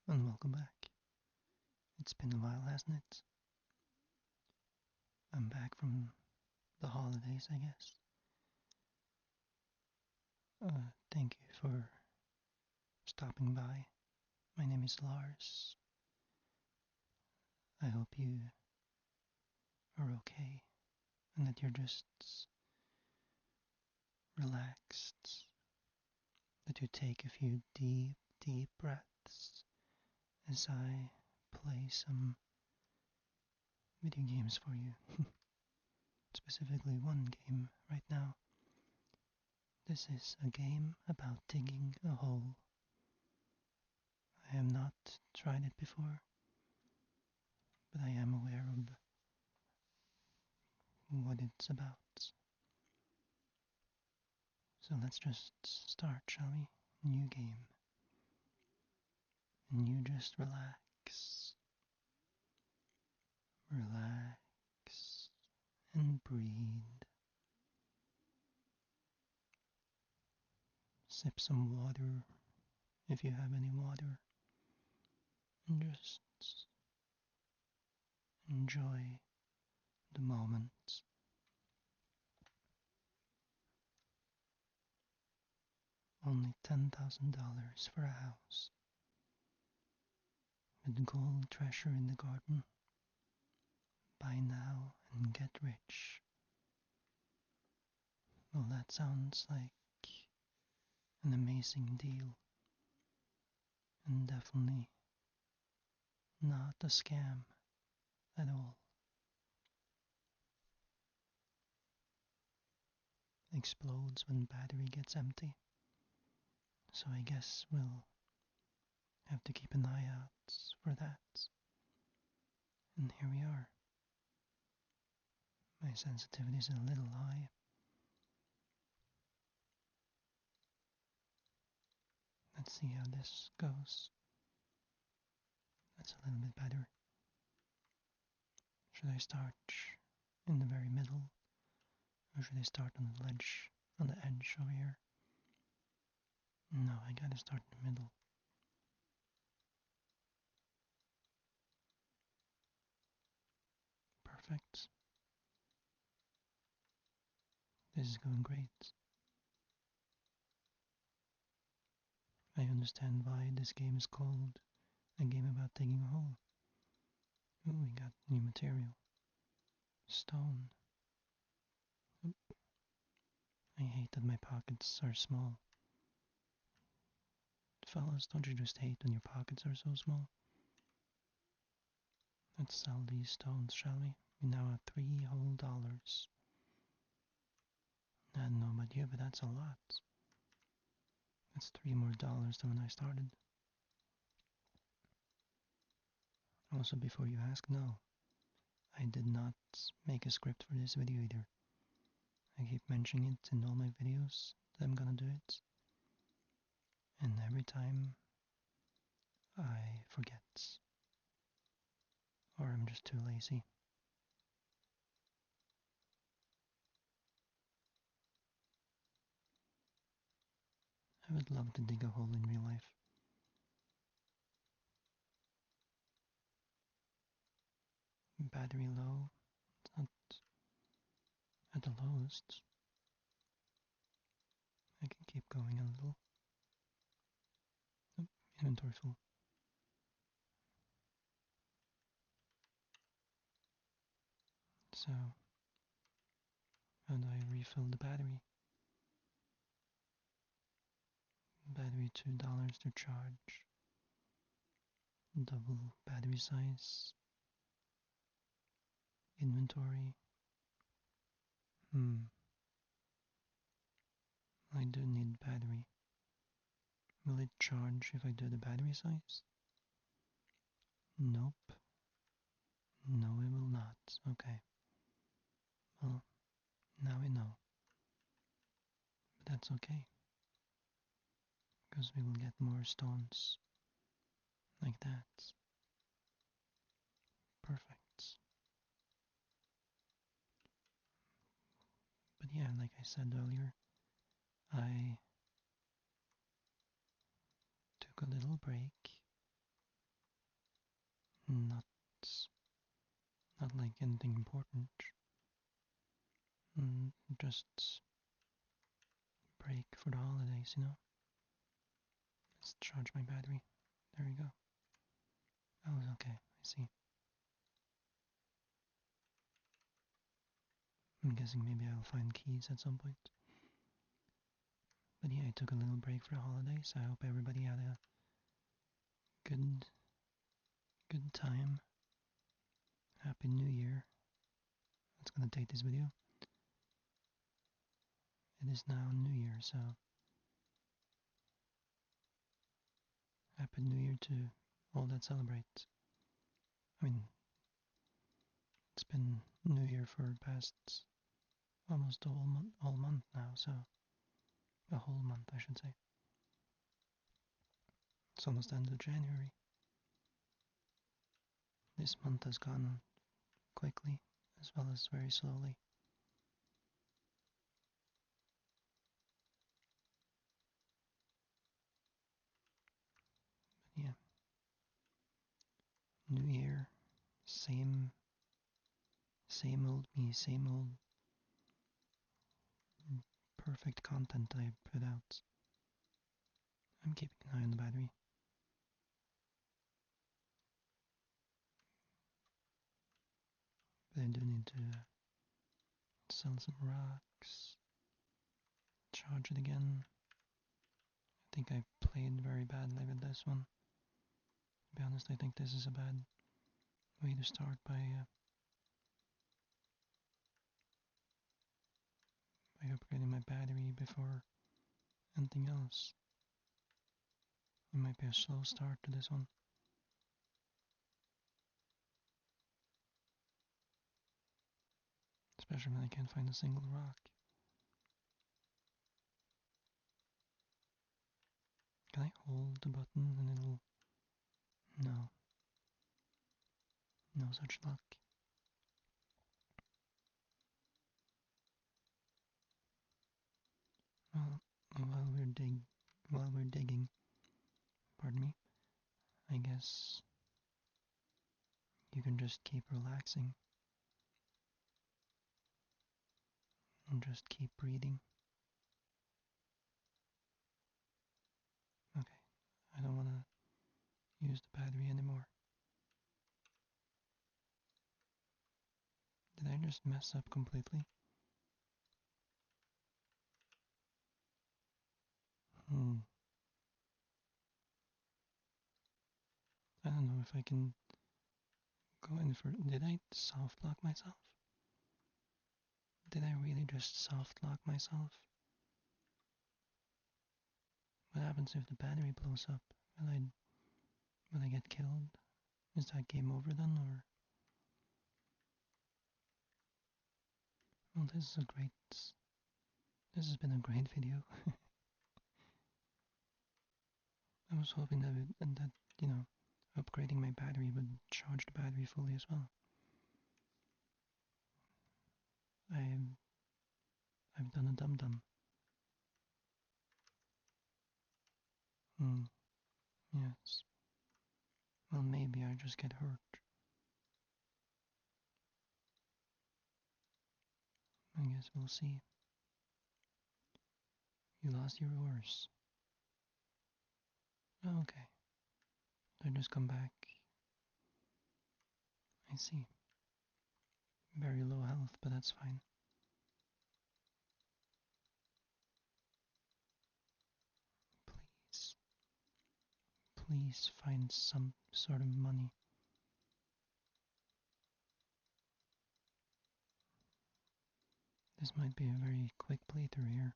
And welcome back. It's been a while, hasn't it? I'm back from the holidays, I guess. Thank you for stopping by. My name is Lars. I hope you are okay and that you're just relaxed, that you take a few deep, deep breaths as I play some video games for you. Specifically, one game right now. This is a game about digging a hole. I have not tried it before, but I am aware of what it's about. So let's just start, shall we? New game. And you just relax. Relax and breathe. Sip some water if you have any water. And just enjoy the moment. Only $10,000 for a house. With gold treasure in the garden. Buy now and get rich. Well, that sounds like an amazing deal. And definitely not a scam at all. Explodes when battery gets empty. So I guess we'll have to keep an eye out for that. And here we are. My sensitivity is a little high. Let's see how this goes. That's a little bit better. Should I start in the very middle? Or should I start on the ledge, on the edge over here? No, I gotta start in the middle. Perfect. This is going great. I understand why this game is called a game about digging a hole. Ooh, we got new material. Stone. I hate that my pockets are small. Fellas, don't you just hate when your pockets are so small? Let's sell these stones, shall we? We now have $3 whole. I don't know about you, but that's a lot. That's $3 more than when I started. Also, before you ask, no, I did not make a script for this video either. I keep mentioning it in all my videos that I'm gonna do it, and every time I forget, or I'm just too lazy. I would love to dig a hole in real life. Battery low, it's not at the lowest. I can keep going a little. Oh, inventory full. So, how do I refill the battery? Battery $2 to charge. Double battery size. Inventory. I do need battery. Will it charge if I do the battery size? Nope. No, it will not. Okay. Well, now we know. But that's okay. Because we will get more stones. Like that. Perfect. But yeah, like I said earlier, I took a little break not not like anything important. Just break for the holidays, you know. Let's charge my battery. There we go. Oh, okay. I see. I'm guessing maybe I'll find keys at some point. But yeah, I took a little break for the holidays. I hope everybody had a good time. Happy New Year. That's gonna take this video. It is now New Year, so Happy New Year to all that celebrate. I mean, it's been New Year for the past almost all month now, so a whole month, I should say. It's almost the end of January. This month has gone quickly, as well as very slowly. But yeah, New Year, same old me, same old perfect content I put out. I'm keeping an eye on the battery. But I do need to sell some rocks, charge it again. I think I played very badly with this one. To be honest, I think this is a bad way to start by upgrading my battery before anything else. It might be a slow start to this one. Especially when I can't find a single rock. Can I hold the button and it'll... No. No such luck. Well, while we're digging, pardon me, I guess you can just keep relaxing and just keep breathing. Okay, I don't want to use the battery anymore. Did I just mess up completely? I don't know if I can go in for... Did I soft lock myself? Did I really just soft lock myself? What happens if the battery blows up? Will I get killed? Is that game over then, or... Well, this has been a great video. I was hoping that, you know, upgrading my battery would charge the battery fully as well. I've done a dum-dum. Yes. Well, maybe I just get hurt. I guess we'll see. You lost your horse. Oh, okay. They just come back. I see. Very low health, but that's fine. Please. Please find some sort of money. This might be a very quick playthrough here.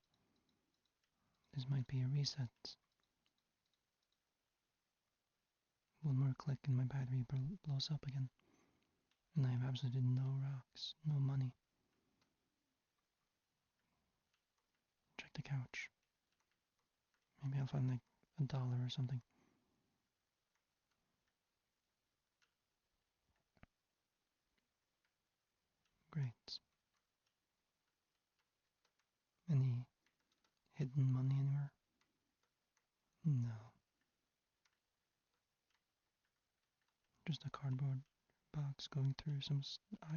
This might be a reset. One more click and my battery blows up again. And I have absolutely no rocks, no money. Check the couch. Maybe I'll find like $1 or something. Great. Any hidden money anywhere? No. just a cardboard box going through some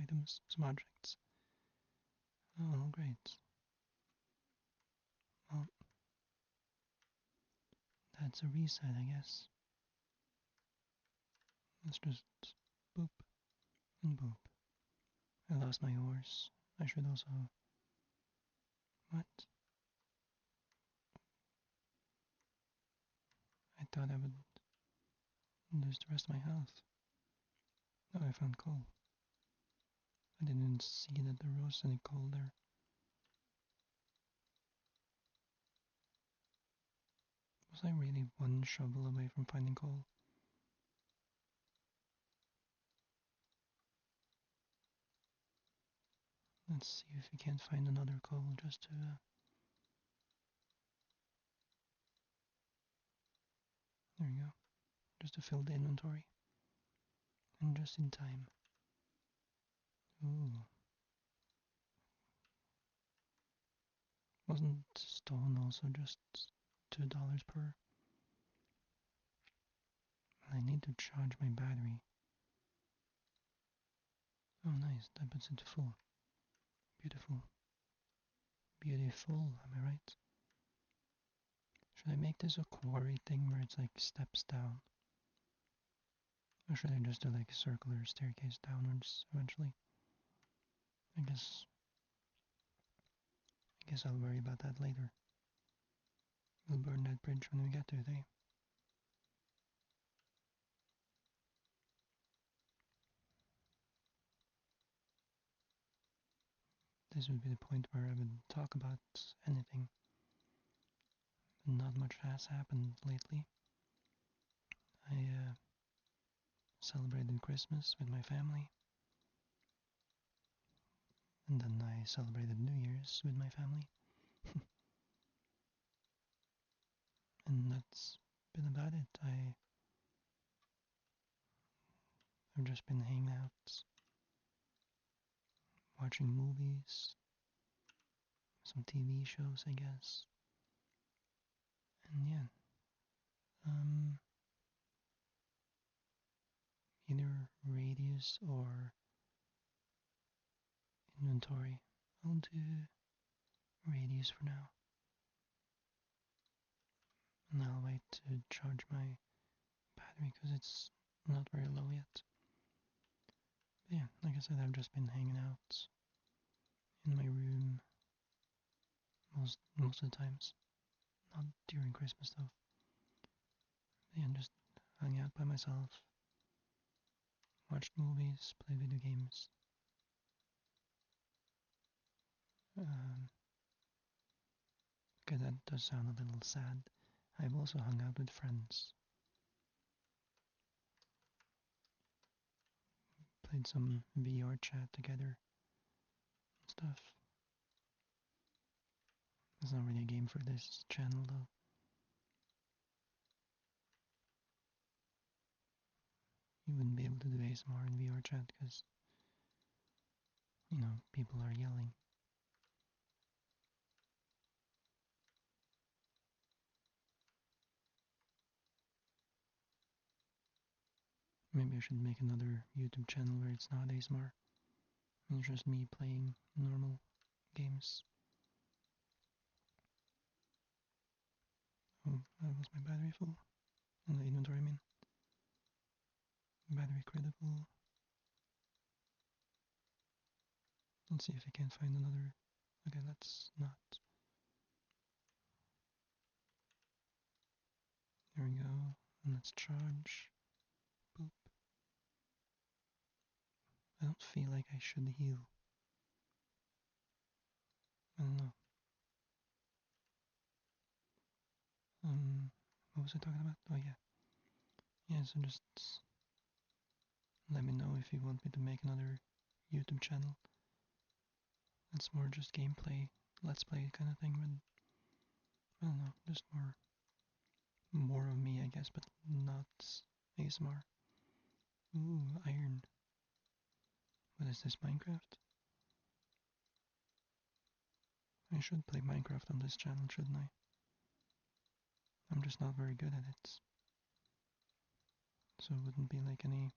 items, some objects. Oh, great. Well, that's a reset, I guess. Let's just boop and boop. I lost my horse. I should also... What? I thought I would lose the rest of my health. Oh, I found coal. I didn't see that there was any coal there. Was I really one shovel away from finding coal? Let's see if we can't find another coal just to... there we go. Just to fill the inventory. And just in time. Ooh. Wasn't stone also just $2 per? I need to charge my battery. Oh nice, that puts it to full. Beautiful. Beautiful, am I right? Should I make this a quarry thing where it's like steps down? Or should I just do like a circular staircase downwards eventually? I guess I'll worry about that later. We'll burn that bridge when we get to it, eh? This would be the point where I would talk about anything. Not much has happened lately. I celebrated Christmas with my family. And then I celebrated New Year's with my family. And that's been about it. I've just been hanging out, watching movies, some TV shows, I guess. And yeah, either radius or inventory. I'll do radius for now. And I'll wait to charge my battery because it's not very low yet. But yeah, like I said, I've just been hanging out in my room most of the times. Not during Christmas though. But yeah, just hung out by myself, watched movies, played video games. Okay, that does sound a little sad. I've also hung out with friends. Played some VR chat together and stuff. It's not really a game for this channel though. You wouldn't be able to do ASMR in VR chat because, you know, people are yelling. Maybe I should make another YouTube channel where it's not ASMR. And it's just me playing normal games. Oh, was my battery full? And the inventory, I mean. Battery critical. Let's see if I can find another. Okay, let's not. There we go. And let's charge. Boop. I don't feel like I should heal. I don't know. What was I talking about? Oh yeah. Yeah, so just let me know if you want me to make another YouTube channel. It's more just gameplay, let's play kind of thing, but I don't know, just more of me, I guess, but not ASMR. Ooh, iron. What is this, Minecraft? I should play Minecraft on this channel, shouldn't I? I'm just not very good at it. So it wouldn't be like any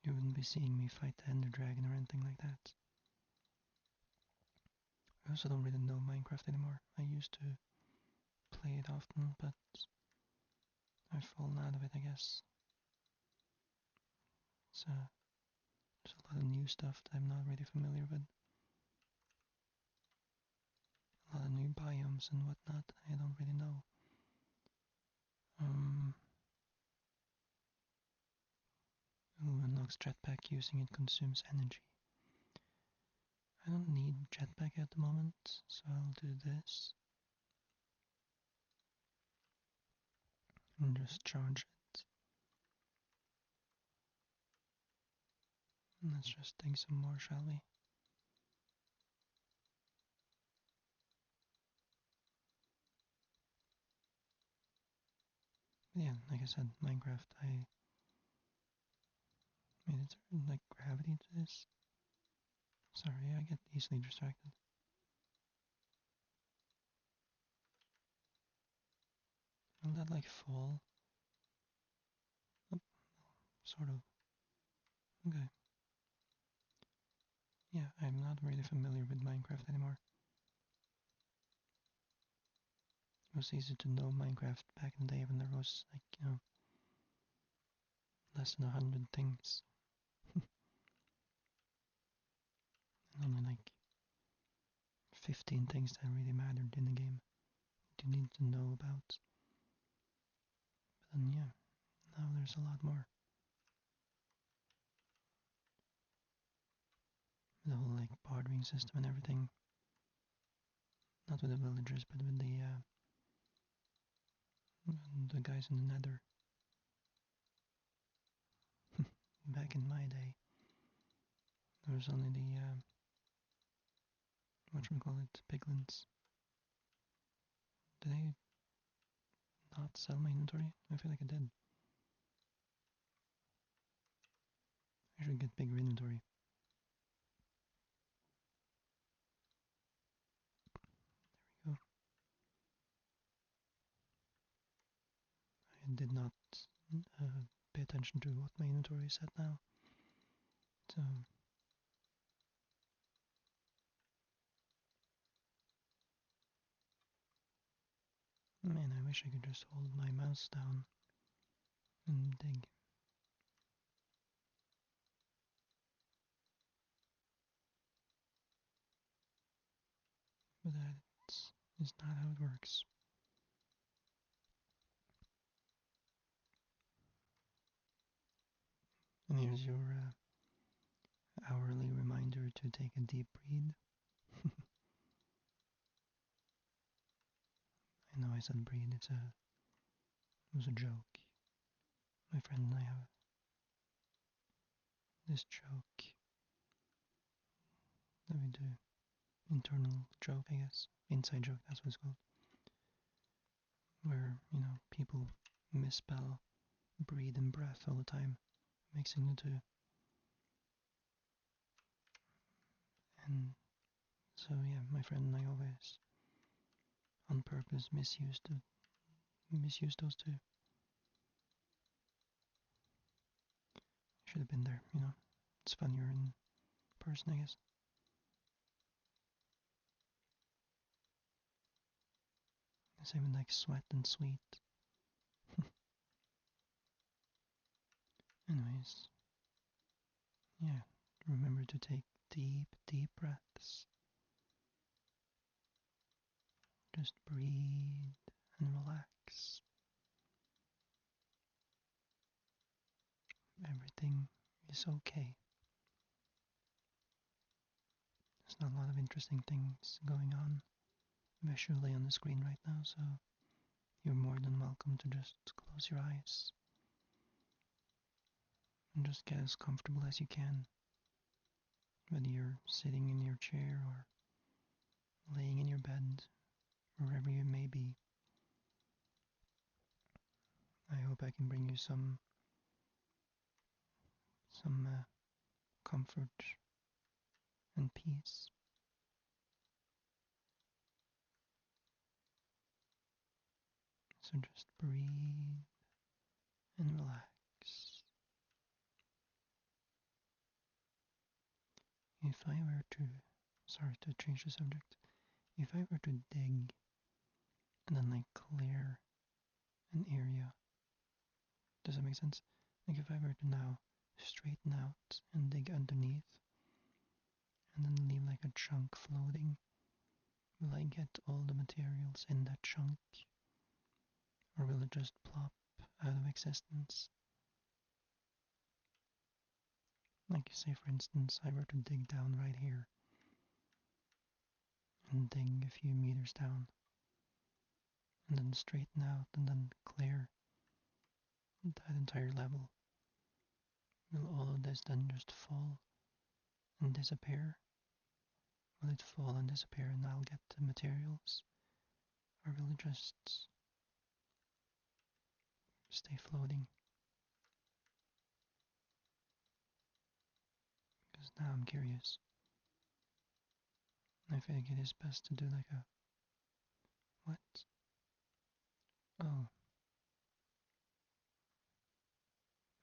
You wouldn't be seeing me fight the Ender Dragon or anything like that. I also don't really know Minecraft anymore. I used to play it often, but I've fallen out of it, I guess. So there's a lot of new stuff that I'm not really familiar with. A lot of new biomes and whatnot I don't really know. Ooh, unlocks jetpack. Using it consumes energy. I don't need jetpack at the moment, so I'll do this. And just charge it. And let's just take some more, shall we? But yeah, like I said, Minecraft, I made it like gravity to this. Sorry, I get easily distracted. Will that like fall? Oh, sort of. Okay. Yeah, I'm not really familiar with Minecraft anymore. It was easy to know Minecraft back in the day when there was like, less than 100 things. And only like 15 things that really mattered in the game you need to know about. But then yeah, now there's a lot more. The whole like bartering system and everything. Not with the villagers, but with the guys in the nether. Back in my day, there was only the, whatchamacallit, piglins. Did I not sell my inventory? I feel like I did. I should get bigger inventory. There we go. I did not pay attention to what my inventory is at now. So, man, I wish I could just hold my mouse down and dig. But that is not how it works. And here's your hourly reminder to take a deep breathe. I know I said breathe, it was a joke. My friend and I have this joke that we do. Internal joke, I guess. Inside joke, that's what it's called. Where, people misspell breathe and breath all the time, mixing the two. And so, yeah, my friend and I always, on purpose, misuse those two. Should have been there, It's funnier in person, I guess. Same with like sweat and sweet. Anyways, yeah, remember to take deep, deep breaths. Just breathe and relax. Everything is okay. There's not a lot of interesting things going on visually on the screen right now, so you're more than welcome to just close your eyes and just get as comfortable as you can, whether you're sitting in your chair or laying in your bed, wherever you may be. I hope I can bring you some comfort and peace. So just breathe and relax. If I were to, sorry to change the subject, if I were to dig and then like clear an area, does that make sense? Like if I were to now straighten out and dig underneath and then leave like a chunk floating, will I get all the materials in that chunk? Or will it just plop out of existence? Like say for instance I were to dig down right here and dig a few meters down and then straighten out and then clear that entire level. Will all of this then just fall and disappear? Will it fall and disappear and I'll get the materials? Or will it just stay floating? Because now I'm curious. I feel like it is best to do like a... What? Oh.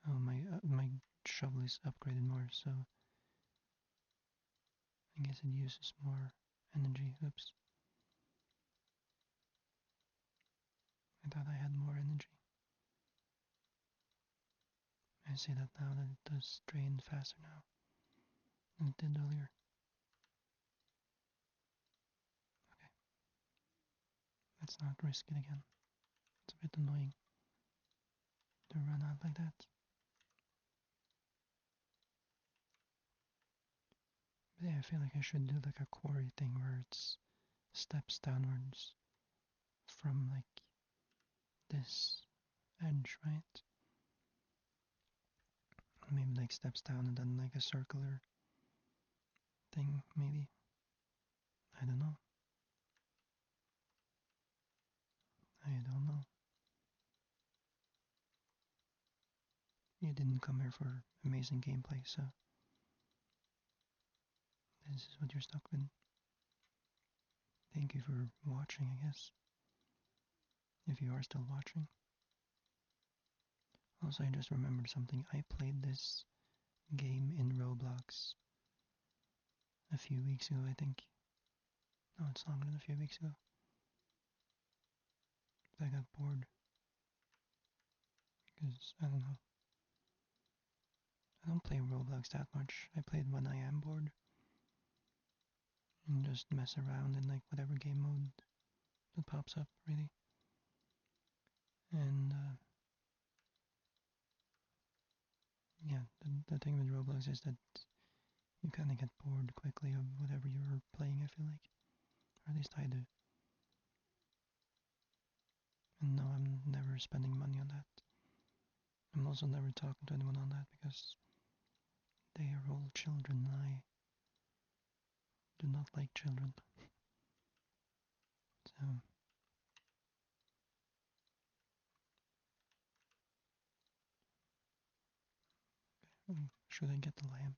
Oh, my shovel is upgraded more, so I guess it uses more energy. Oops. I thought I had more energy. I see that now that it does drain faster now than it did earlier. Okay. Let's not risk it again. It's a bit annoying to run out like that. But yeah, I feel like I should do like a quarry thing where it's steps downwards from like this edge, right? Maybe like steps down and then like a circular thing, maybe. I don't know. I don't know. You didn't come here for amazing gameplay, so this is what you're stuck with. Thank you for watching, I guess. If you are still watching. Also, I just remembered something. I played this game in Roblox a few weeks ago, I think. No, it's longer than a few weeks ago. I got bored. Because, I don't know. I don't play Roblox that much. I played when I am bored. And just mess around in like whatever game mode that pops up, really. And, yeah, the thing with Roblox is that you kind of get bored quickly of whatever you're playing, I feel like. Or at least I do. And no, I'm never spending money on that. I'm also never talking to anyone on that because they are all children and I do not like children. So, should I get the lamp?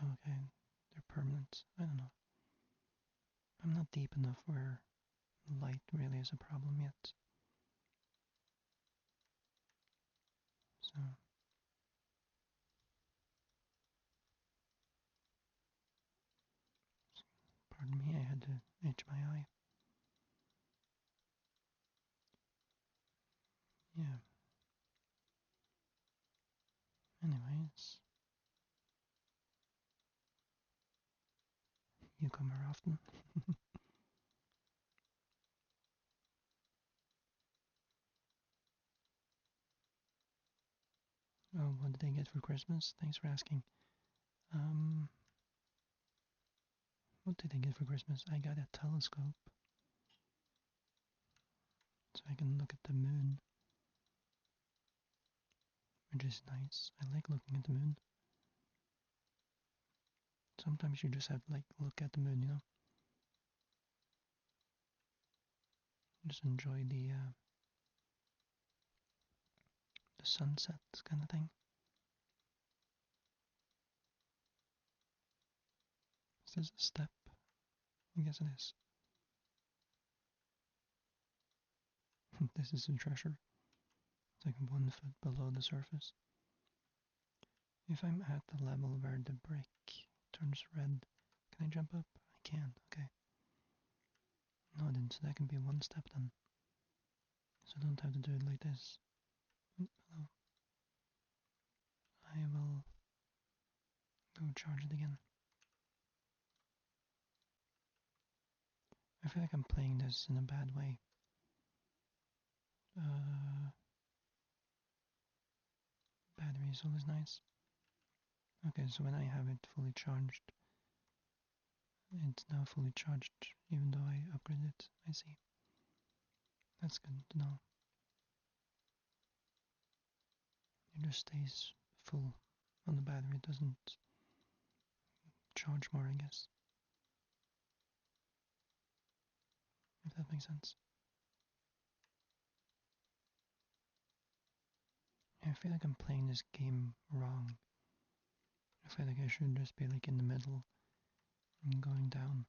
Okay, they're permanent. I don't know. I'm not deep enough where light really is a problem yet. So, pardon me, I had to itch my eye. Yeah. Anyways, you come here often? Oh, what did I get for Christmas? Thanks for asking. What did I get for Christmas? I got a telescope. So I can look at the moon. Which is nice. I like looking at the moon. Sometimes you just have to like look at the moon, you know? Just enjoy the sunset kind of thing. Is this a step? I guess it is. This is a treasure. It's like 1 foot below the surface. If I'm at the level where the brick turns red, can I jump up? I can, okay. No, then, so that can be one step then. So I don't have to do it like this. Hello. I will go charge it again. I feel like I'm playing this in a bad way. Battery is always nice. Okay, so when I have it fully charged, it's now fully charged, even though I upgraded it. I see. That's good to know. It just stays full on the battery, it doesn't charge more, I guess. If that makes sense. I feel like I'm playing this game wrong. I feel like I should just be like in the middle and going down.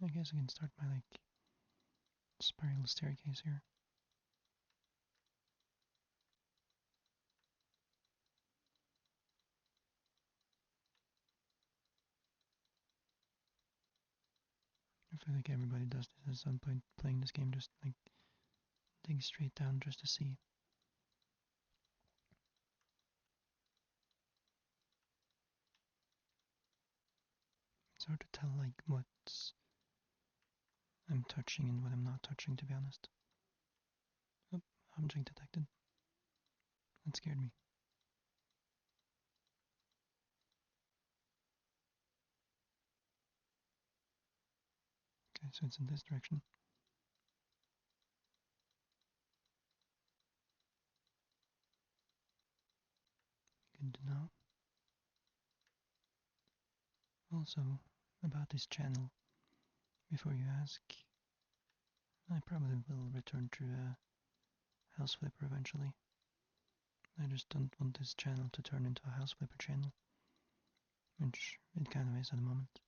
I guess I can start my like spiral staircase here. I feel like everybody does this at some point, playing this game, just like dig straight down just to see. It's hard to tell like what's I'm touching and what I'm not touching, to be honest. Oh, object detected. That scared me. Okay, so it's in this direction. Good to know. Also, about this channel, before you ask, I probably will return to House Flipper eventually. I just don't want this channel to turn into a House Flipper channel, which it kind of is at the moment.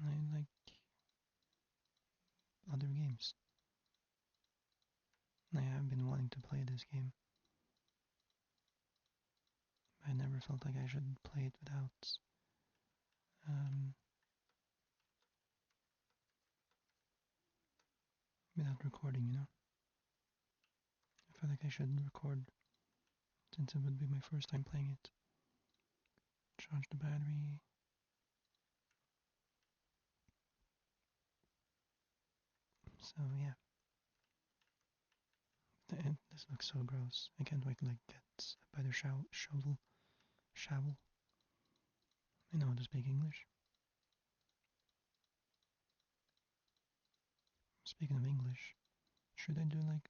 I like other games. I have been wanting to play this game. I never felt like I should play it um, without recording, you know? I feel like I should record, since it would be my first time playing it. Charge the battery. So yeah. This looks so gross. I can't wait to like get a better shovel. Shovel. I know how to speak English. Speaking of English, should I do like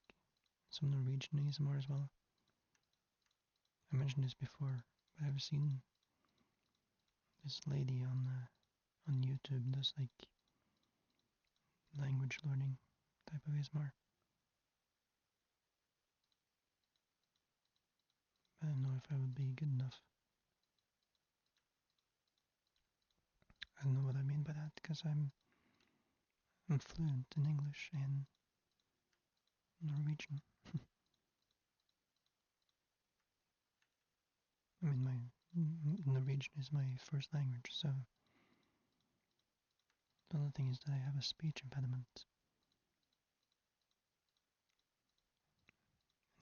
some Norwegian ASMR as well? I mentioned this before, but I've seen this lady on YouTube does like language learning type of ASMR. I don't know if I would be good enough. I don't know what I mean by that, because I'm fluent in English and Norwegian. I mean, my Norwegian is my first language, so the only thing is that I have a speech impediment.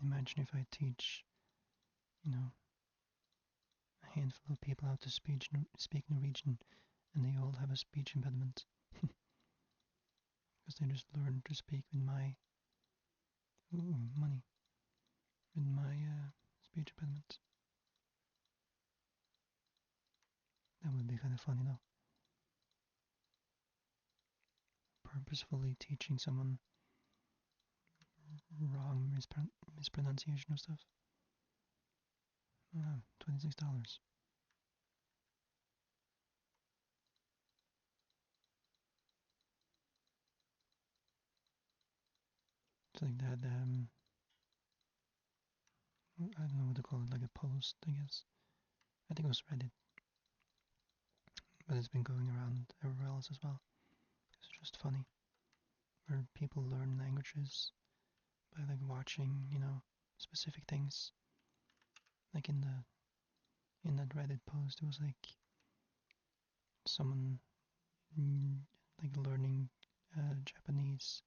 Imagine if I teach, you know, a handful of people how to speak Norwegian, and they all have a speech impediment, because they just learn to speak with my money, with my speech impediment. That would be kind of funny, though. Purposefully teaching someone wrong mispronunciation of stuff. $26. It's like that, I don't know what to call it, like a post, I guess. I think it was Reddit, but it's been going around everywhere else as well. It's just funny, where people learn languages by like watching, specific things. Like in that Reddit post, it was like someone like learning Japanese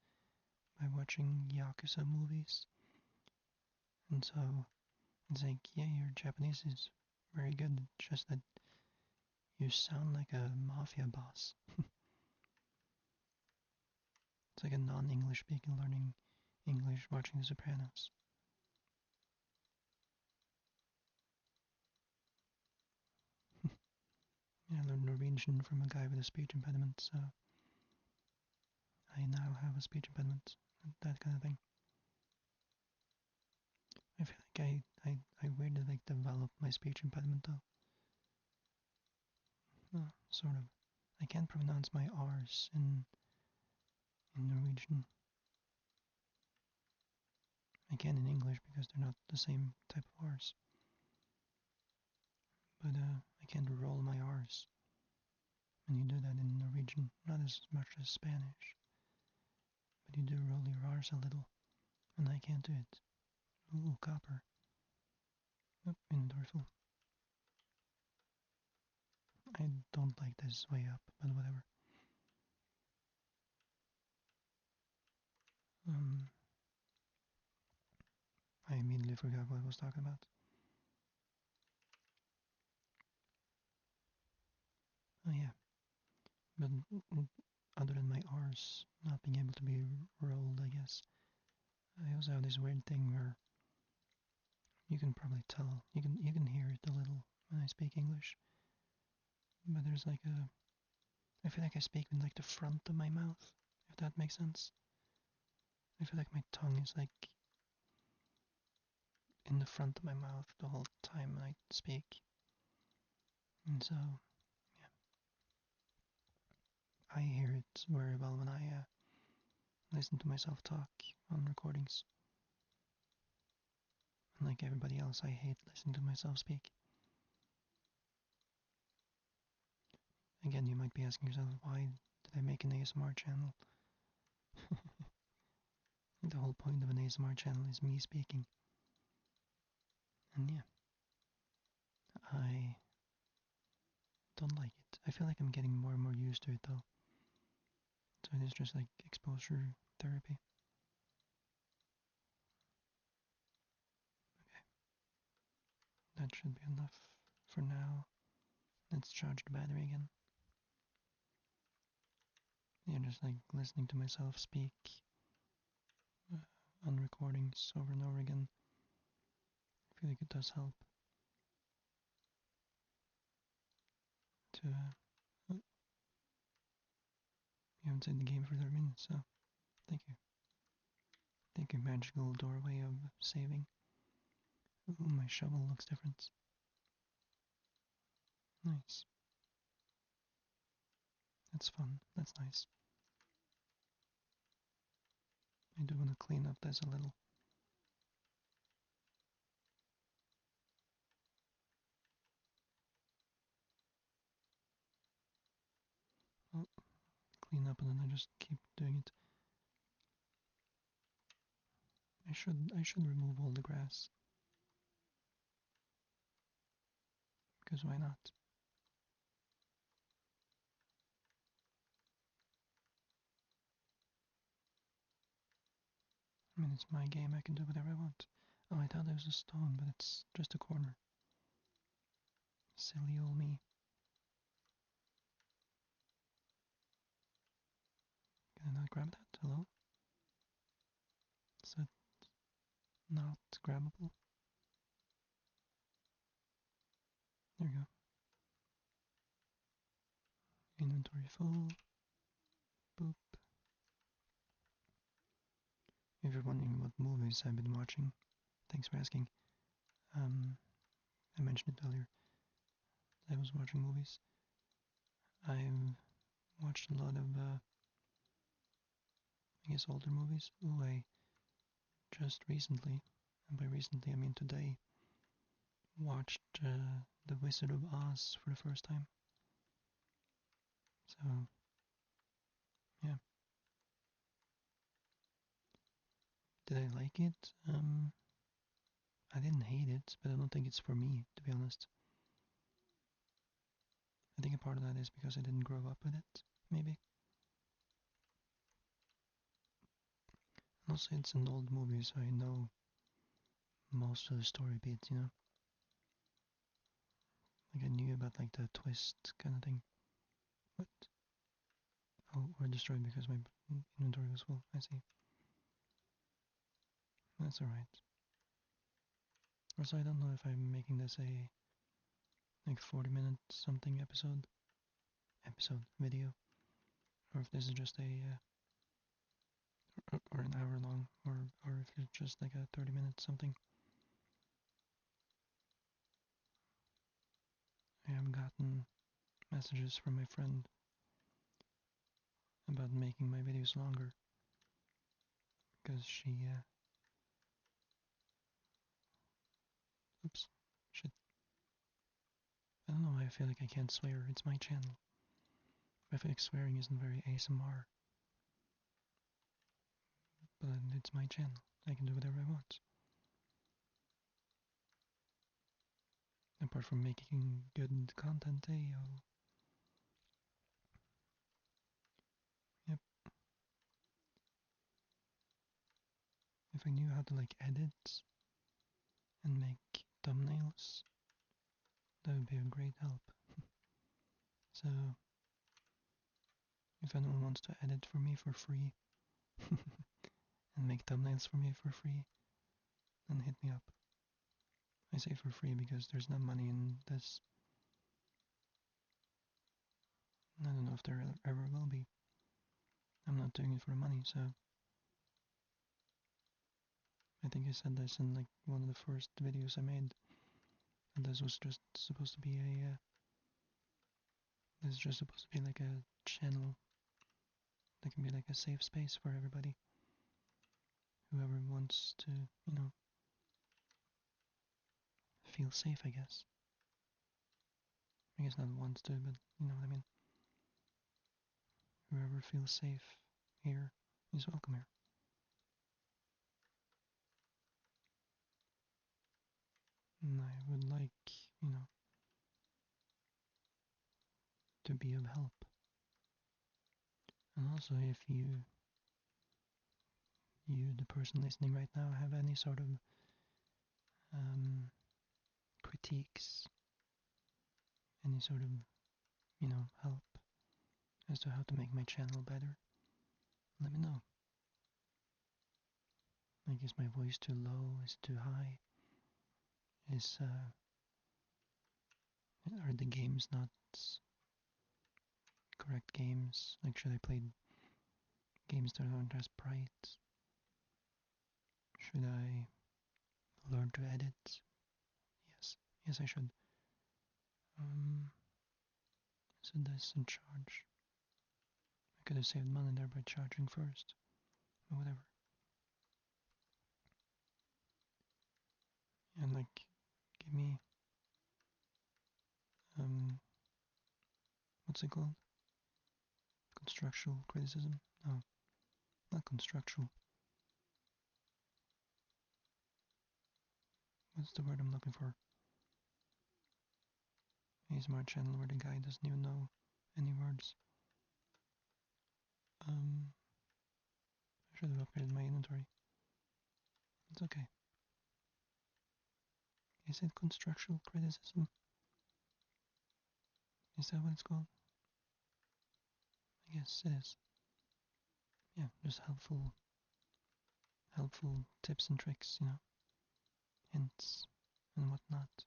by watching Yakuza movies, and so it's like, yeah, your Japanese is very good. It's just that you sound like a mafia boss. It's like a non-English speaker learning English watching The Sopranos. Yeah, I learned Norwegian from a guy with a speech impediment, so I now have a speech impediment, that kind of thing. I feel like I weirdly like developed my speech impediment though. Sort of. I can't pronounce my R's in Norwegian. I can in English because they're not the same type of R's. But I can't roll my R's. And you do that in Norwegian, not as much as Spanish. But you do roll your R's a little, and I can't do it. Ooh, copper. Oh, inventory full. I don't like this way up, but whatever. I immediately forgot what I was talking about. Oh yeah, but other than my R's not being able to be rolled, I guess, I also have this weird thing where you can probably tell, you can hear it a little when I speak English, but there's like I feel like I speak in like the front of my mouth, if that makes sense. I feel like my tongue is like in the front of my mouth the whole time when I speak. And so, yeah, I hear it very well when I listen to myself talk on recordings. And like everybody else, I hate listening to myself speak. Again, you might be asking yourself, why did I make an ASMR channel? The whole point of an ASMR channel is me speaking. And yeah, I don't like it. I feel like I'm getting more and more used to it though. So it is just like exposure therapy. Okay, that should be enough for now. Let's charge the battery again. Yeah, just like listening to myself speak uh, on recordings over and over again. I feel like it does help to. You haven't said the game for 30 minutes, so thank you. Thank you, magical doorway of saving. Ooh, my shovel looks different. Nice. That's fun. That's nice. I do want to clean up this a little. Oh, clean up and then I just keep doing it. I should remove all the grass. Because why not? I mean, it's my game, I can do whatever I want. Oh, I thought there was a stone, but it's just a corner. Silly old me. Can I not grab that? Hello? Is that not grabbable? There we go. Inventory full. Boop. If you're wondering what movies I've been watching, thanks for asking. I mentioned it earlier. I was watching movies. I've watched a lot of, I guess, older movies. Ooh, I just recently, and by recently I mean today, watched The Wizard of Oz for the first time. So, yeah. Did I like it? I didn't hate it, but I don't think it's for me, to be honest. I think a part of that is because I didn't grow up with it, maybe. Also, it's an old movie, so I know most of the story beats, you know? Like, I knew about, like, the twist kind of thing. But, oh, we're destroyed because my inventory was full. I see. That's alright. Also, I don't know if I'm making this a, like, 40-minute something episode video, or if this is just a, or an hour long, or if it's just like a 30-minute something. I have gotten messages from my friend about making my videos longer, because she, oops, shit. I don't know why I feel like I can't swear, it's my channel. I feel like swearing isn't very ASMR, but it's my channel, I can do whatever I want. Apart from making good content, yo. Yep. If I knew how to like edit and make thumbnails, that would be a great help. So, if anyone wants to edit for me for free and make thumbnails for me for free, then hit me up. I say for free because there's no money in this. I don't know if there ever will be. I'm not doing it for the money, so I think I said this in like one of the first videos I made. And this was just supposed to be a, this is just supposed to be like a channel that can be like a safe space for everybody. Whoever wants to, you know, feel safe, I guess. I guess not wants to, but you know what I mean. Whoever feels safe here is welcome here. And I would like, you know, to be of help. And also, if you, the person listening right now, have any sort of critiques, any sort of, you know, help as to how to make my channel better, let me know. Like, is my voice too low? Is it too high? Are the games not correct games? Like, should I play games that aren't as bright? Should I learn to edit? Yes, I should. So this in charge. I could have saved money there by charging first, or whatever. And like, give me, what's it called? Constructual criticism? No, not constructual. What's the word I'm looking for? ASMR channel where the guy doesn't even know any words. I should have upgraded my inventory. It's okay. Is it constructual criticism? Is that what it's called? I guess it is. Yeah, just helpful tips and tricks, you know, hints and whatnot.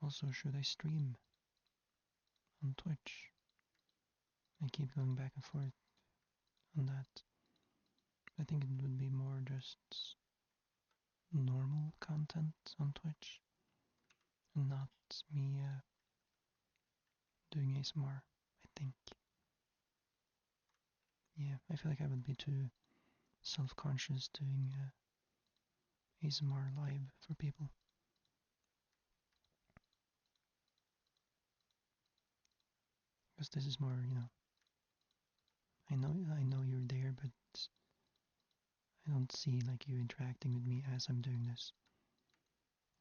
Also, should I stream on Twitch? I keep going back and forth on that. I think it would be more just normal content on Twitch and not me doing ASMR, I think. Yeah, I feel like I would be too self-conscious doing ASMR live for people. Because this is more, you know, I know you're there, but I don't see like you interacting with me as I'm doing this.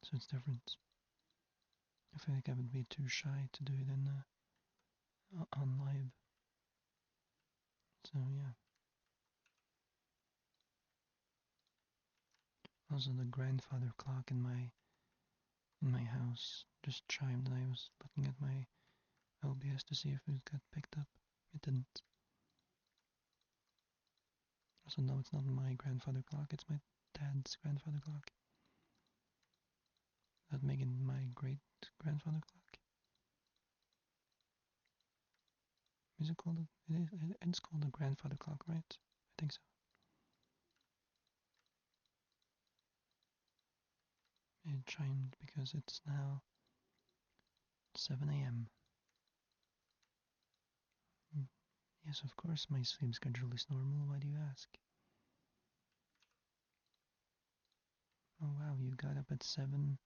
So it's different. I feel like I would be too shy to do it on live. So yeah. Also, the grandfather clock in my house just chimed, and I was looking at my OBS to see if it got picked up. It didn't. Also, no, it's not my grandfather clock. It's my dad's grandfather clock. That making my great grandfather clock. Is it called? It's called a grandfather clock, right? I think so. It chimed because it's now 7 a.m. Yes, of course, my sleep schedule is normal. Why do you ask? Oh wow, you got up at 7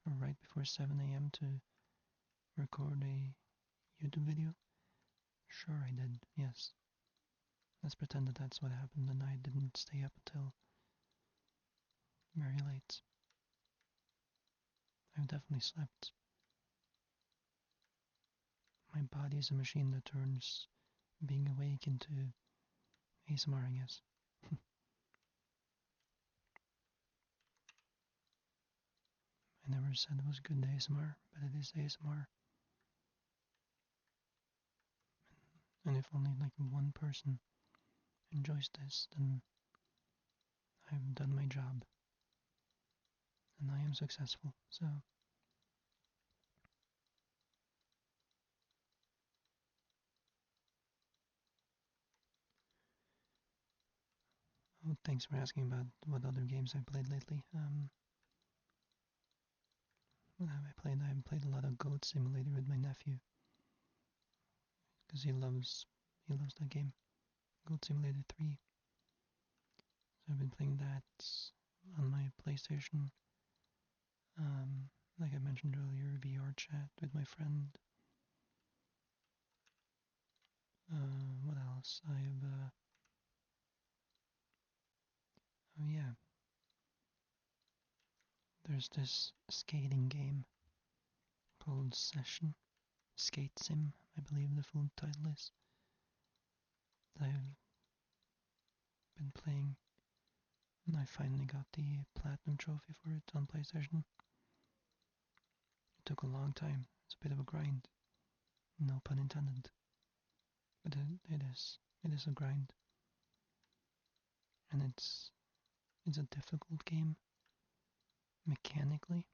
or right before 7 a.m. to record a YouTube video? Sure, I did, yes. Let's pretend that that's what happened and I didn't stay up until very late. I've definitely slept. My body is a machine that turns being awake into ASMR, I guess. I never said it was good ASMR, but it is ASMR. And if only like one person enjoys this, then I've done my job. And I am successful, so... Oh, thanks for asking about what other games I've played lately. What have I played? I've played a lot of Goat Simulator with my nephew. Because he loves that game. Goat Simulator 3. So I've been playing that on my PlayStation. Like I mentioned earlier, VR chat with my friend. What else? Oh yeah, there's this skating game called Session. Skate Sim, I believe the full title is. That I've been playing, and I finally got the Platinum Trophy for it on PlayStation. It took a long time, it's a bit of a grind, no pun intended. But it is a grind. And it's a difficult game, mechanically,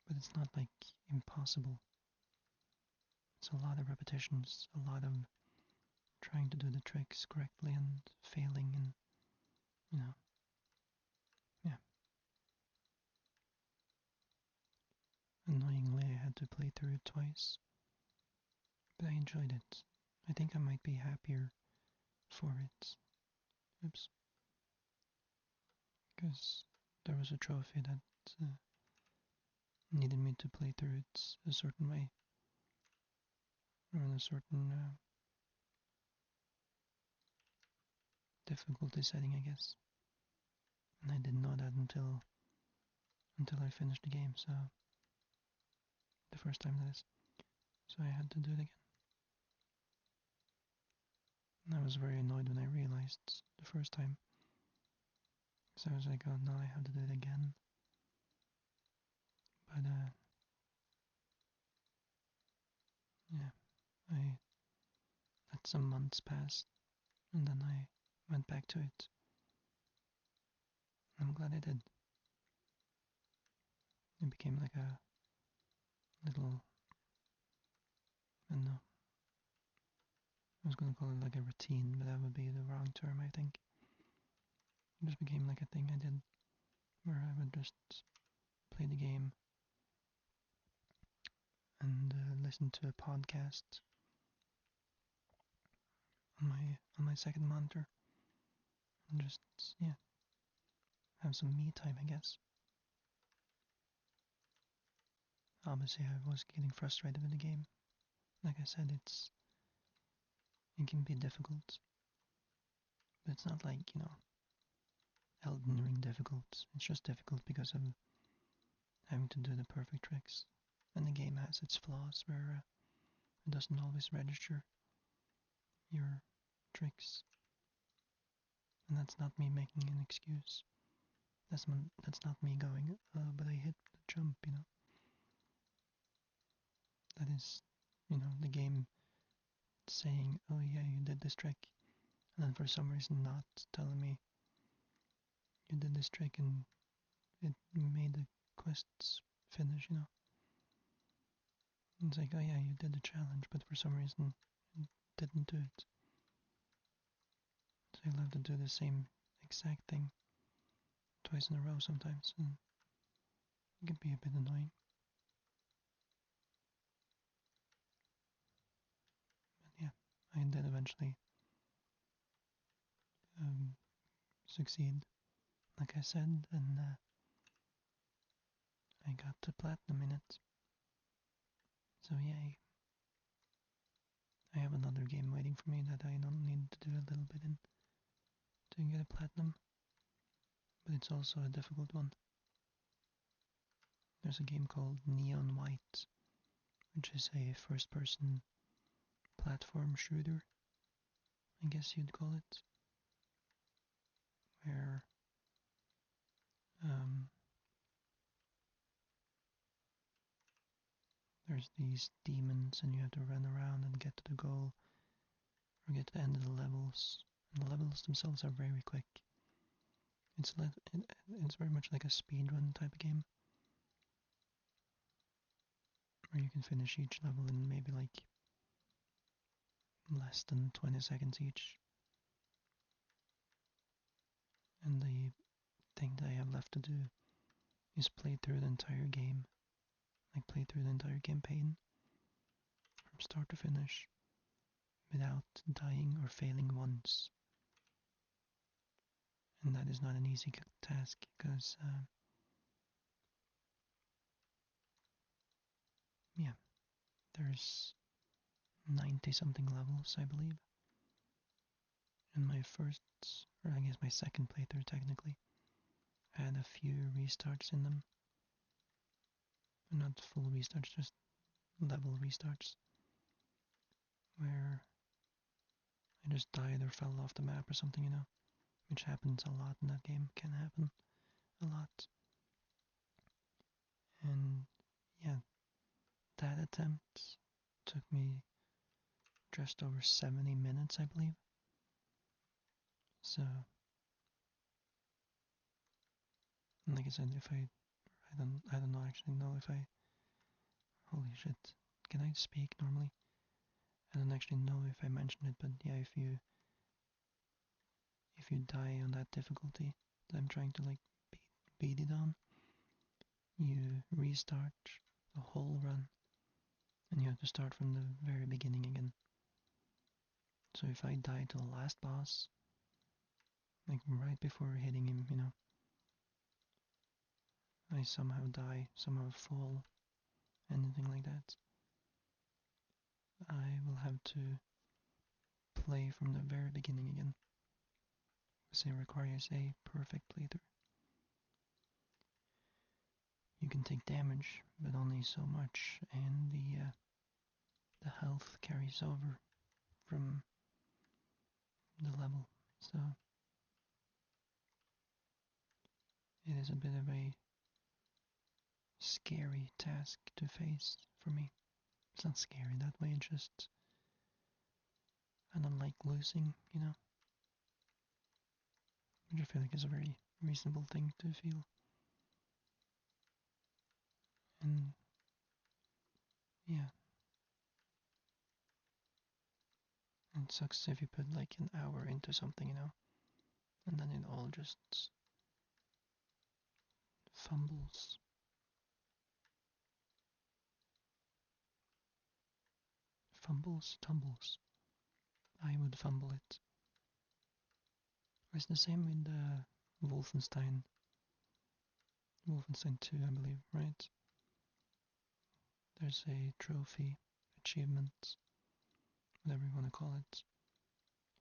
but it's not like impossible. It's a lot of repetitions, a lot of trying to do the tricks correctly and failing, and you know, yeah. Annoyingly, I had to play through it twice, but I enjoyed it. I think I might be happier for it. Oops. Because there was a trophy that needed me to play through it a certain way, or in a certain difficulty setting, I guess. And I didn't know that until I finished the game, so the first time that is. So I had to do it again. And I was very annoyed when I realized the first time. So I was like, oh no, I have to do it again. But yeah, I let some months pass, and then I went back to it. I'm glad I did. It became like a little, I don't know, I was gonna call it like a routine, but that would be the wrong term, I think. It just became like a thing I did, where I would just play the game and listen to a podcast on my second monitor, and just, yeah, have some me time, I guess. Obviously, I was getting frustrated with the game. Like I said, it's it can be difficult. But it's not like, Elden Ring difficult. It's just difficult because of having to do the perfect tricks. And the game has its flaws where it doesn't always register your tricks. And that's not me making an excuse. That's not me going, but I hit the jump, That is, the game saying, oh yeah, you did this trick. And then for some reason not telling me you did this trick and it made the quests finish, It's like, oh yeah, you did the challenge, but for some reason you didn't do it. So you'll have to do the same exact thing twice in a row sometimes, and it can be a bit annoying. But yeah, I did eventually succeed, like I said, and I got to platinum in it. So yay. I have another game waiting for me that I don't need to do a little bit in to get a platinum, but it's also a difficult one. There's a game called Neon White, which is a first-person platform shooter, I guess you'd call it, where there's these demons and you have to run around and get to the goal or get to the end of the levels. And the levels themselves are very quick. It's very much like a speedrun type of game, where you can finish each level in maybe like less than 20 seconds each. And the thing that I have left to do is play through the entire game, like play through the entire campaign from start to finish without dying or failing once. And that is not an easy task because, yeah, there's 90 something levels, I believe. In my first, or I guess my second playthrough technically, had a few restarts in them. Not full restarts, just level restarts. Where I just died or fell off the map or something, Which happens a lot in that game, can happen a lot. And yeah, that attempt took me just over 70 minutes, I believe. So, like I said, if I don't know, actually know if I, holy shit, can I speak normally? I don't actually know if I mentioned it, but yeah, if you die on that difficulty that I'm trying to like beat it on, you restart the whole run, and you have to start from the very beginning again. So if I die to the last boss, like right before hitting him, I somehow die, somehow fall, anything like that, I will have to play from the very beginning again, because it requires a perfect playthrough. You can take damage, but only so much, and the health carries over from the level, so it is a bit of a scary task to face for me. It's not scary that way, it's just I don't like losing, which I feel like is a very reasonable thing to feel. And yeah, it sucks if you put like an hour into something, and then it all just fumbles. Fumbles, tumbles. I would fumble it. It's the same with Wolfenstein. Wolfenstein 2, I believe, right? There's a trophy, achievement, whatever you want to call it,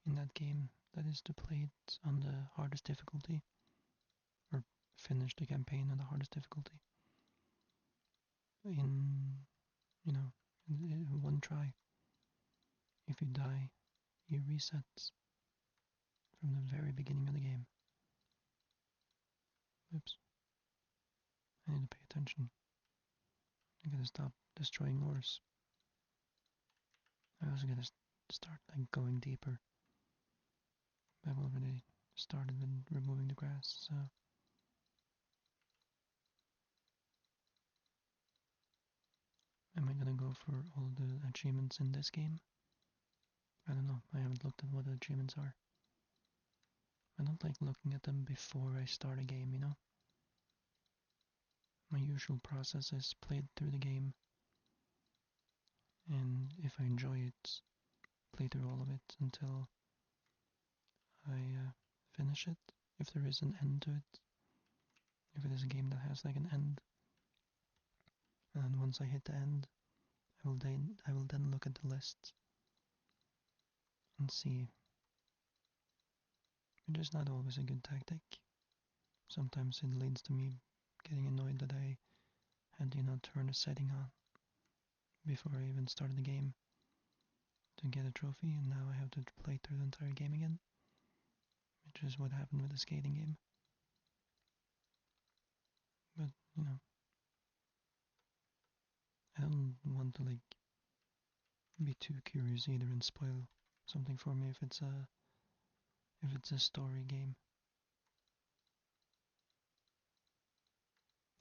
in that game. That is to play it on the hardest difficulty, or finish the campaign on the hardest difficulty. In, you know, in one try. If you die, you reset from the very beginning of the game. Oops. I need to pay attention. I gotta stop destroying ores. I also gotta start like going deeper. I've already started with removing the grass, so am I gonna go for all the achievements in this game? I don't know, I haven't looked at what the achievements are. I don't like looking at them before I start a game, you know? My usual process is play through the game, and if I enjoy it, play through all of it until I finish it, if there is an end to it. If it is a game that has like an end. And once I hit the end, I will then look at the list and see. It is not always a good tactic. Sometimes it leads to me getting annoyed that I had turn a setting on before I even started the game to get a trophy, and now I have to play through the entire game again, which is what happened with the skating game. But I don't want to like be too curious either and spoil something for me if it's a story game.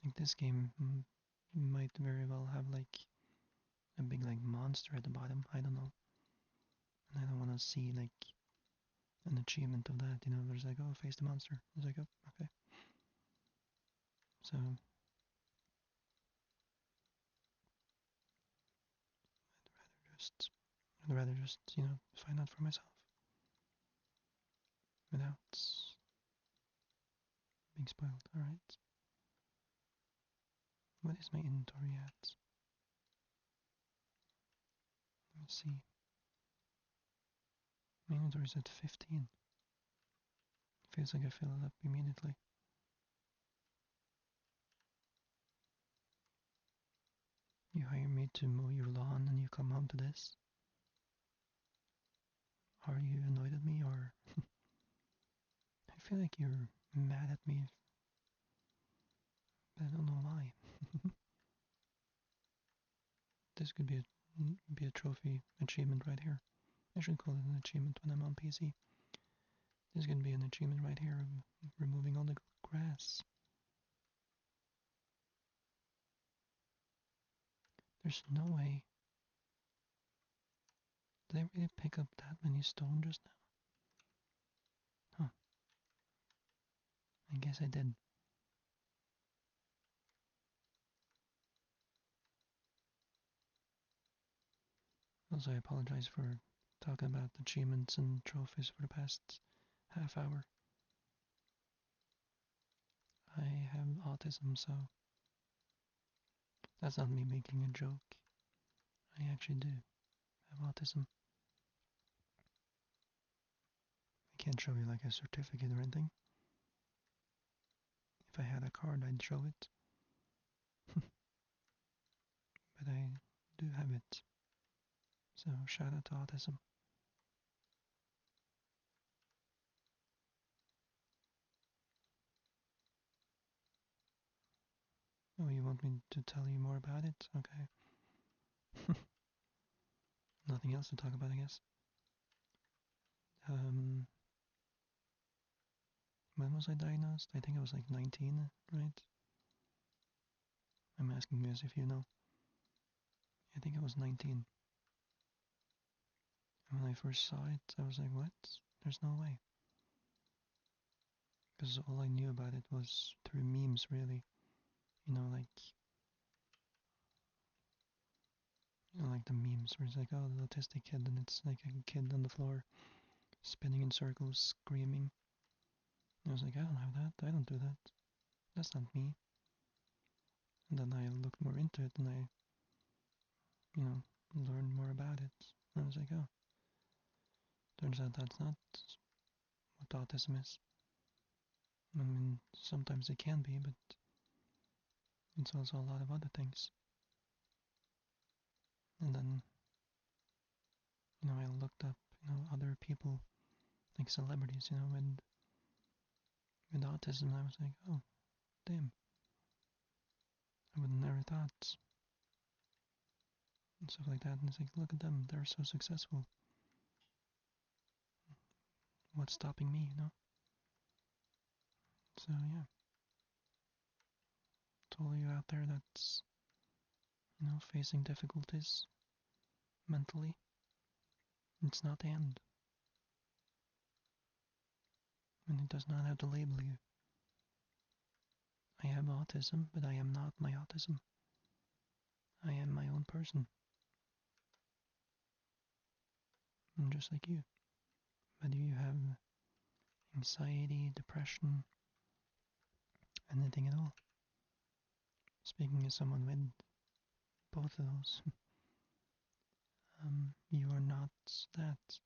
Like this game might very well have like a big like monster at the bottom. I don't know, and I don't want to see like an achievement of that. There's like, oh, face the monster. It's like, oh, okay. So I'd rather just find out for myself without being spoiled. All right. What is my inventory at? Let me see. My inventory is at 15. Feels like I fill it up immediately. You hire me to mow your lawn and you come home to this? Are you annoyed at me, or I feel like you're mad at me, but I don't know why. This could be a trophy achievement right here. I should call it an achievement when I'm on PC. This could be an achievement right here of removing all the grass. There's no way. Did I really pick up that many stone just now? Huh. I guess I did. Also, I apologize for talking about achievements and trophies for the past half hour. I have autism, so that's not me making a joke. I actually do have autism. I can't show you like a certificate or anything. If I had a card, I'd show it. But I do have it. So shout out to autism. Oh, you want me to tell you more about it? Okay. Nothing else to talk about, I guess. When was I diagnosed? I think I was like 19, right? I'm asking you as if you know. I think I was 19. And when I first saw it, I was like, what? There's no way. Because all I knew about it was through memes, really. Like the memes where it's like, oh, the autistic kid, and it's like a kid on the floor spinning in circles, screaming. And I was like, I don't have that. I don't do that. That's not me. And then I looked more into it, and I learned more about it. And I was like, oh, turns out that's not what autism is. I mean, sometimes it can be, but it's also a lot of other things. And then, I looked up, other people, like celebrities, with autism, and I was like, oh, damn, I would have never thought, and stuff like that. And it's like, look at them, they're so successful. What's stopping me, So yeah, to all you out there that's, facing difficulties mentally, it's not the end. And it does not have to label you. I have autism, but I am not my autism. I am my own person. I'm just like you. Whether you have anxiety, depression, anything at all. Speaking as someone with both of those, you are not that.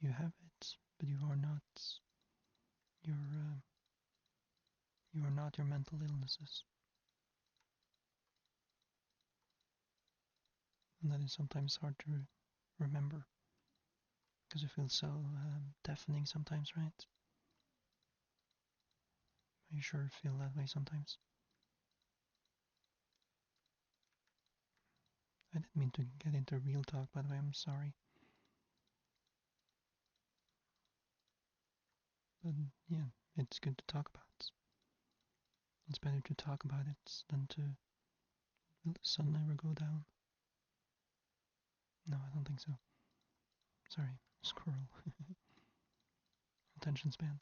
You have it, but you are not your you are not your mental illnesses. And that is sometimes hard to remember because it feels so deafening sometimes, right? I sure feel that way sometimes. I didn't mean to get into real talk, by the way, I'm sorry. But yeah, it's good to talk about. It's better to talk about it than to let the sun never go down. No, I don't think so. Sorry, squirrel. Attention span.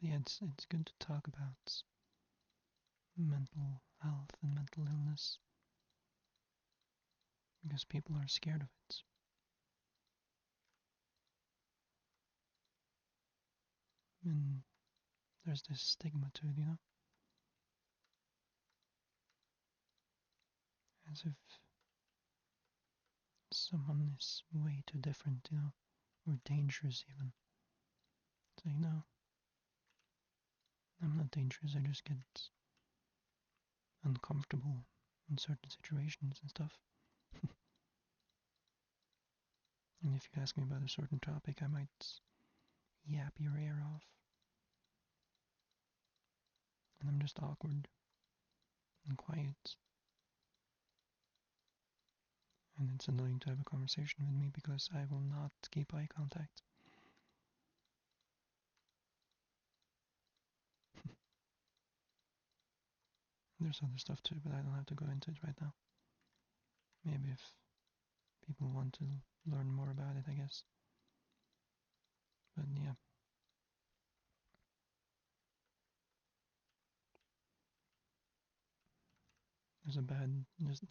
Yeah, it's good to talk about mental health and mental illness because people are scared of it. And there's this stigma to it, as if someone is way too different, or dangerous even. It's like, no, I'm not dangerous, I just get uncomfortable in certain situations and stuff. And if you ask me about a certain topic, I might yap your ear off. And I'm just awkward and quiet. And it's annoying to have a conversation with me because I will not keep eye contact. There's other stuff too, but I don't have to go into it right now. Maybe if people want to learn more about it, I guess. But yeah.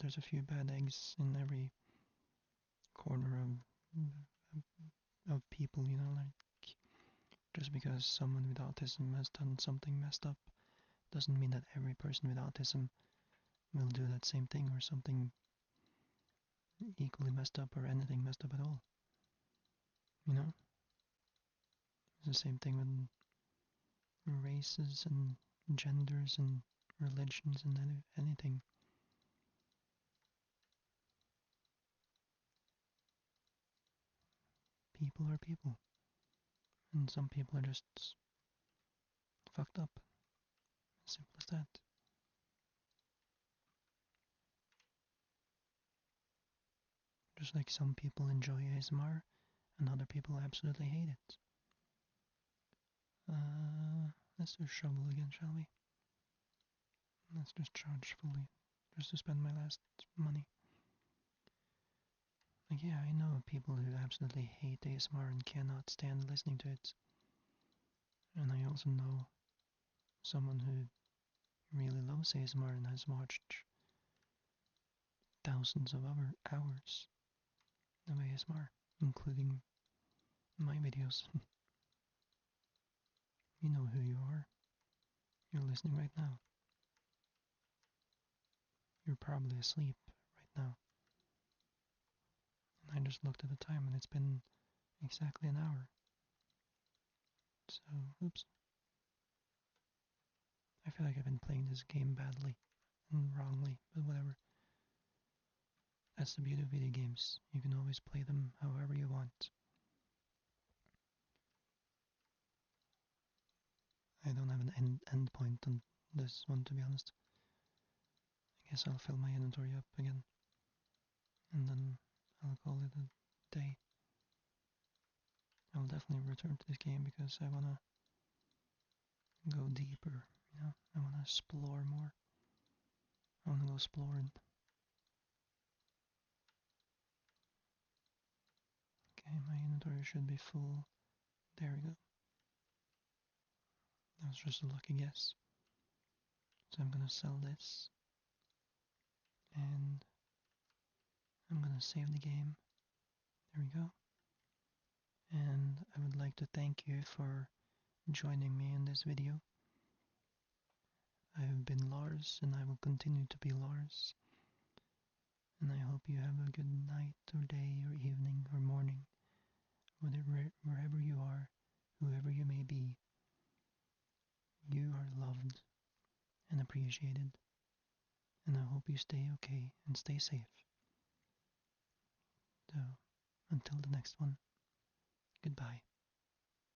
There's a few bad eggs in every corner of people, like just because someone with autism has done something messed up doesn't mean that every person with autism will do that same thing or something equally messed up or anything messed up at all. It's the same thing with races and genders and religions and anything. People are people. And some people are just fucked up. As simple as that. Just like some people enjoy ASMR and other people absolutely hate it. Let's do shovel again, shall we? Let's just charge fully, just to spend my last money. Like, yeah, I know people who absolutely hate ASMR and cannot stand listening to it. And I also know someone who really loves ASMR and has watched thousands of hours of ASMR, including my videos. You know who you are. You're listening right now. You're probably asleep right now. And I just looked at the time and it's been exactly an hour. So, oops. I feel like I've been playing this game badly and wrongly, but whatever. That's the beauty of video games. You can always play them however you want. I don't have an end point on this one, to be honest. I guess I'll fill my inventory up again. And then I'll call it a day. I'll definitely return to this game because I wanna go deeper, you know? I wanna explore more. I wanna go exploring. Okay, my inventory should be full. There we go. That was just a lucky guess. So I'm gonna sell this. And I'm gonna save the game. There we go. And I would like to thank you for joining me in this video. I have been Lars, and I will continue to be Lars. And I hope you have a good night, or day, or evening, or morning, wherever you are, whoever you may be. You are loved and appreciated. And I hope you stay okay and stay safe. So, until the next one, goodbye.